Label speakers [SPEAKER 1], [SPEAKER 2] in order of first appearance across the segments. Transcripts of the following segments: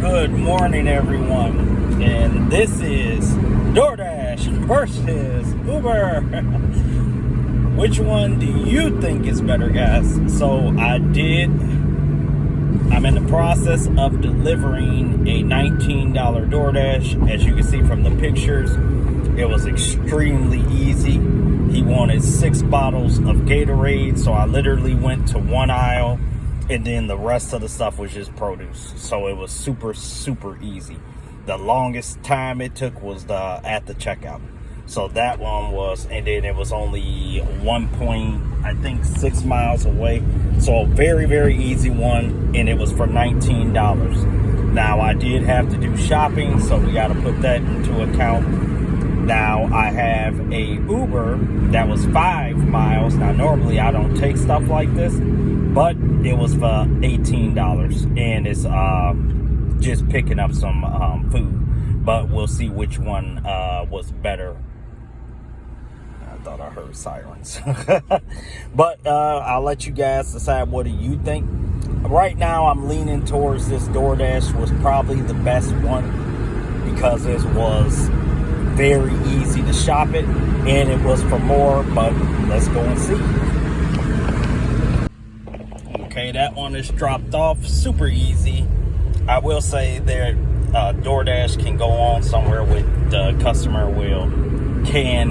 [SPEAKER 1] Good morning, everyone. And this is DoorDash versus Uber. Which one do you think is better, guys? So I'm in the process of delivering a $19 DoorDash. As you can see from the pictures, it was extremely easy. He wanted 6 bottles of Gatorade, so I literally went to one aisle, and then the rest of the stuff was just produce. So it was super, super easy. The longest time it took was at the checkout. So that one was, and then it was only 1.6 miles away. So a very, very easy one, and it was for $19. Now I did have to do shopping, so we got to put that into account. Now I have a Uber that was 5 miles. Now normally I don't take stuff like this, but it was for $18, and it's just picking up some food. But we'll see which one was better. I thought I heard sirens. But I'll let you guys decide, what do you think? Right now I'm leaning towards this DoorDash was probably the best one, because it was very easy to shop it, and it was for more. But let's go and see. Okay, that one is dropped off. Super easy. I will say that DoorDash can go on somewhere with the customer can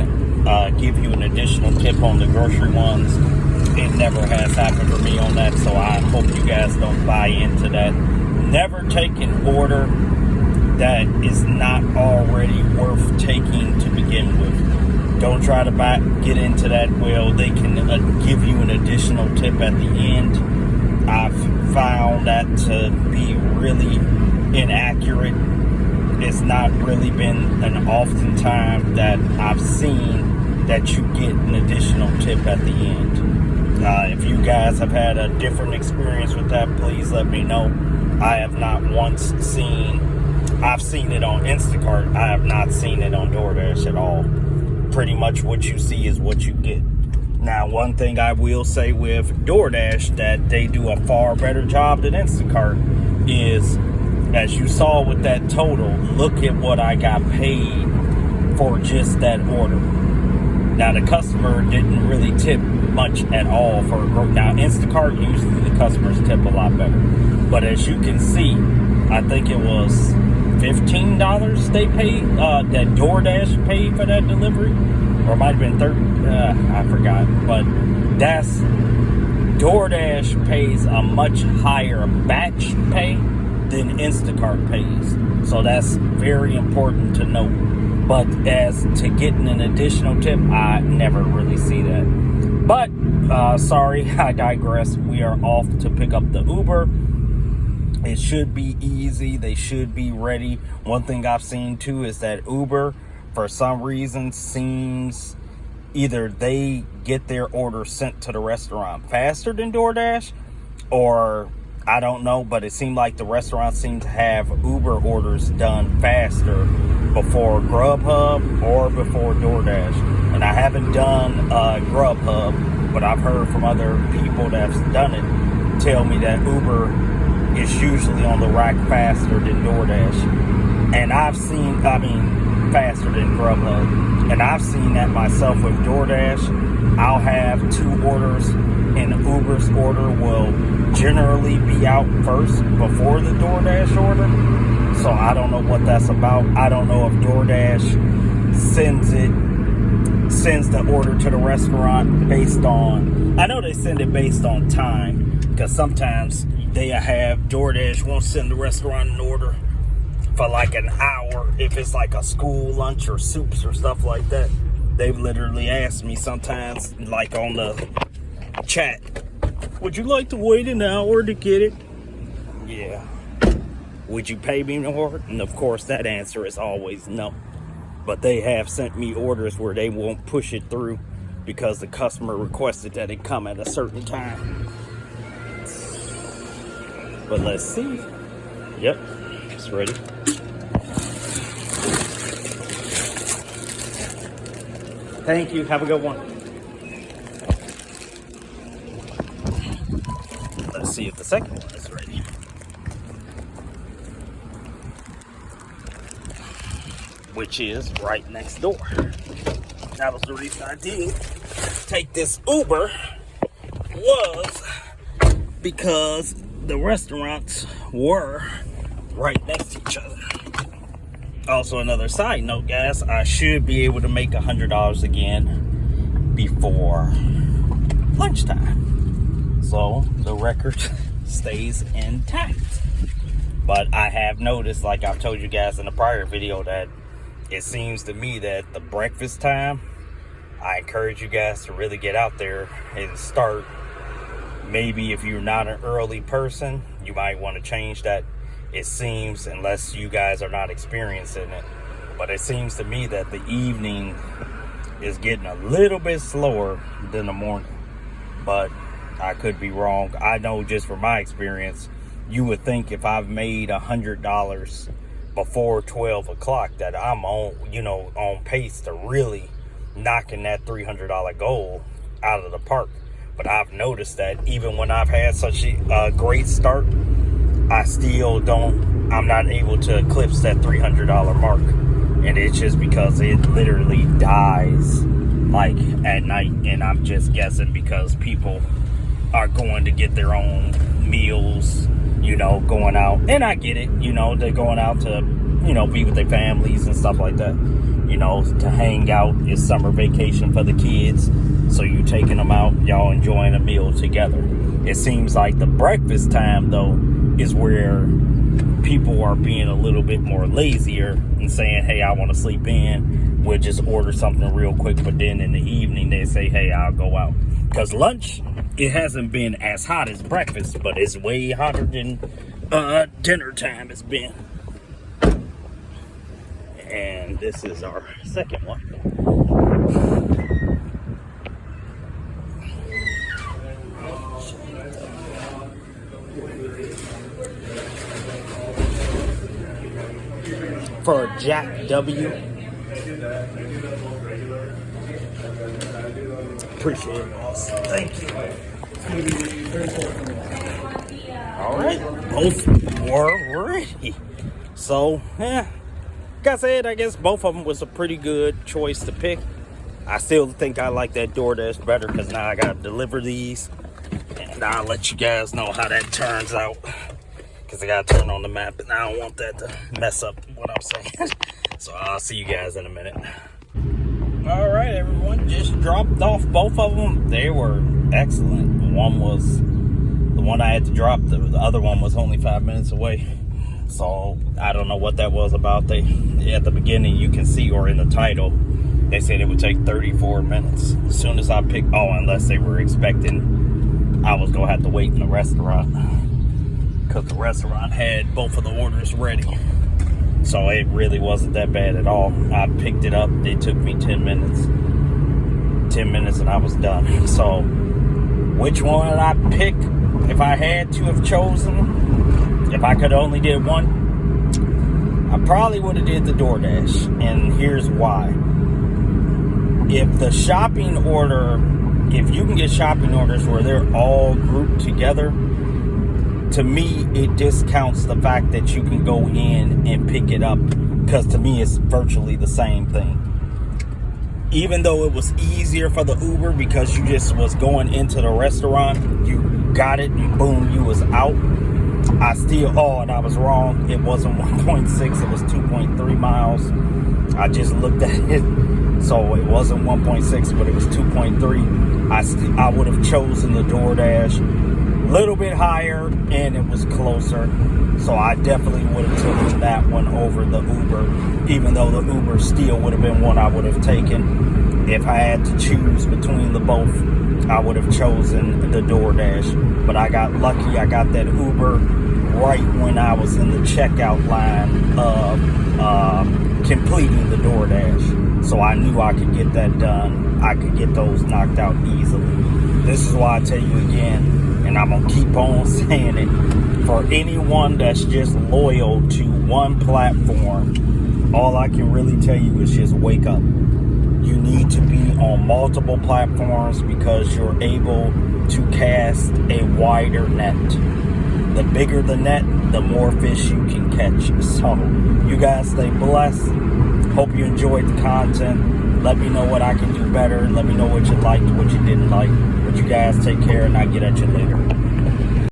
[SPEAKER 1] give you an additional tip on the grocery ones. It never has happened for me on that, so I hope you guys don't buy into that. Never take an order that is not already worth taking to begin with. Don't try to get into that. Well, they can give you an additional tip at the end. I've found that to be really inaccurate. It's not really been an often time that I've seen that you get an additional tip at the end. If you guys have had a different experience with that, please let me know. I have not once seen, I've seen it on Instacart. I have not seen it on DoorDash at all. Pretty much what you see is what you get. Now, one thing I will say with DoorDash that they do a far better job than Instacart is, as you saw with that total, look at what I got paid for just that order. Now, the customer didn't really tip much at all for a group. Now, Instacart, usually the customers tip a lot better. But as you can see, I think it was $15 they paid, that DoorDash paid for that delivery. Or it might have been 30, I forgot. But that's, DoorDash pays a much higher batch pay than Instacart pays. So that's very important to note. But as to getting an additional tip, I never really see that. But, sorry, I digress. We are off to pick up the Uber. It should be easy. They should be ready. One thing I've seen too is that Uber, for some reason, seems either they get their order sent to the restaurant faster than DoorDash, or I don't know, but it seemed like the restaurants seem to have Uber orders done faster before Grubhub or before DoorDash. And I haven't done Grubhub, but I've heard from other people that's done it tell me that Uber is usually on the rack faster than DoorDash. And faster than Grubhub. And I've seen that myself with DoorDash. I'll have 2 orders, and Uber's order will generally be out first before the DoorDash order. So I don't know what that's about. I don't know if DoorDash sends the order to the restaurant based on, I know they send it based on time, because sometimes they have, DoorDash won't send the restaurant an order for like an hour if it's like a school lunch or soups or stuff like that. They've literally asked me sometimes, like on the chat, would you like to wait an hour to get it? Yeah. Would you pay me more? And of course that answer is always no. But they have sent me orders where they won't push it through because the customer requested that it come at a certain time. But let's see. Yep, it's ready. Thank you. Have a good one. Let's see if the second one is ready. which is right next door. That was the reason I did take this Uber, was because the restaurants were right next to each other. Also, another side note, guys, I should be able to make $100 again before lunchtime. So the record stays intact. But I have noticed, like I've told you guys in a prior video, that it seems to me that the breakfast time, I encourage you guys to really get out there and start. Maybe if you're not an early person, you might want to change that. It seems, unless you guys are not experiencing it, but it seems to me that the evening is getting a little bit slower than the morning. But I could be wrong. I know just from my experience, you would think if I've made $100 before 12 o'clock that I'm on pace to really knocking that $300 goal out of the park. But I've noticed that even when I've had such a great start, I'm not able to eclipse that $300 mark. And it's just because it literally dies like at night. And I'm just guessing because people are going to get their own meals, going out. And I get it, they're going out to, be with their families and stuff like that. To hang out. It's summer vacation for the kids. So you taking them out, y'all enjoying a meal together. It seems like the breakfast time, though, is where people are being a little bit more lazier and saying, hey, I want to sleep in. We'll just order something real quick. But then in the evening, they say, hey, I'll go out. Because lunch, it hasn't been as hot as breakfast, but it's way hotter than dinner time has been. And this is our second one. For Jack W. Appreciate it, boss. Thank you. All right, both were ready. So, like I said, I guess both of them was a pretty good choice to pick. I still think I like that DoorDash better because now I gotta deliver these, and I'll let you guys know how that turns out. Because I gotta turn on the map, and I don't want that to mess up what I'm saying. So I'll see you guys in a minute. All right, everyone, just dropped off both of them. They were excellent. One was the one I had to drop. The other one was only 5 minutes away. So I don't know what that was about. At the beginning, you can see, or in the title, they said it would take 34 minutes. As soon as I picked, unless they were expecting I was gonna have to wait in the restaurant, because the restaurant had both of the orders ready. So it really wasn't that bad at all. I picked it up. It took me 10 minutes. 10 minutes and I was done. So which one did I pick? If I had to have chosen, if I could only did one, I probably would have did the DoorDash. And here's why. If the shopping order, if you can get shopping orders where they're all grouped together, to me, it discounts the fact that you can go in and pick it up, because to me, it's virtually the same thing. Even though it was easier for the Uber because you just was going into the restaurant, you got it and boom, you was out. I still, and I was wrong. It wasn't 1.6, it was 2.3 miles. I just looked at it. So it wasn't 1.6, but it was 2.3. I would have chosen the DoorDash. Little bit higher, and it was closer, so I definitely would have taken that one over the Uber, even though the Uber still would have been one I would have taken. If I had to choose between the both, I would have chosen the DoorDash. But I got lucky. I got that Uber right when I was in the checkout line of completing the DoorDash, so I knew I could get that done. I could get those knocked out easily. This is why I tell you again, and I'm going to keep on saying it, for anyone that's just loyal to one platform, all I can really tell you is just wake up. You need to be on multiple platforms because you're able to cast a wider net. The bigger the net, the more fish you can catch. So you guys stay blessed. Hope you enjoyed the content. Let me know what I can do better. Let me know what you liked, what you didn't like. But you guys take care, and I'll get at you later.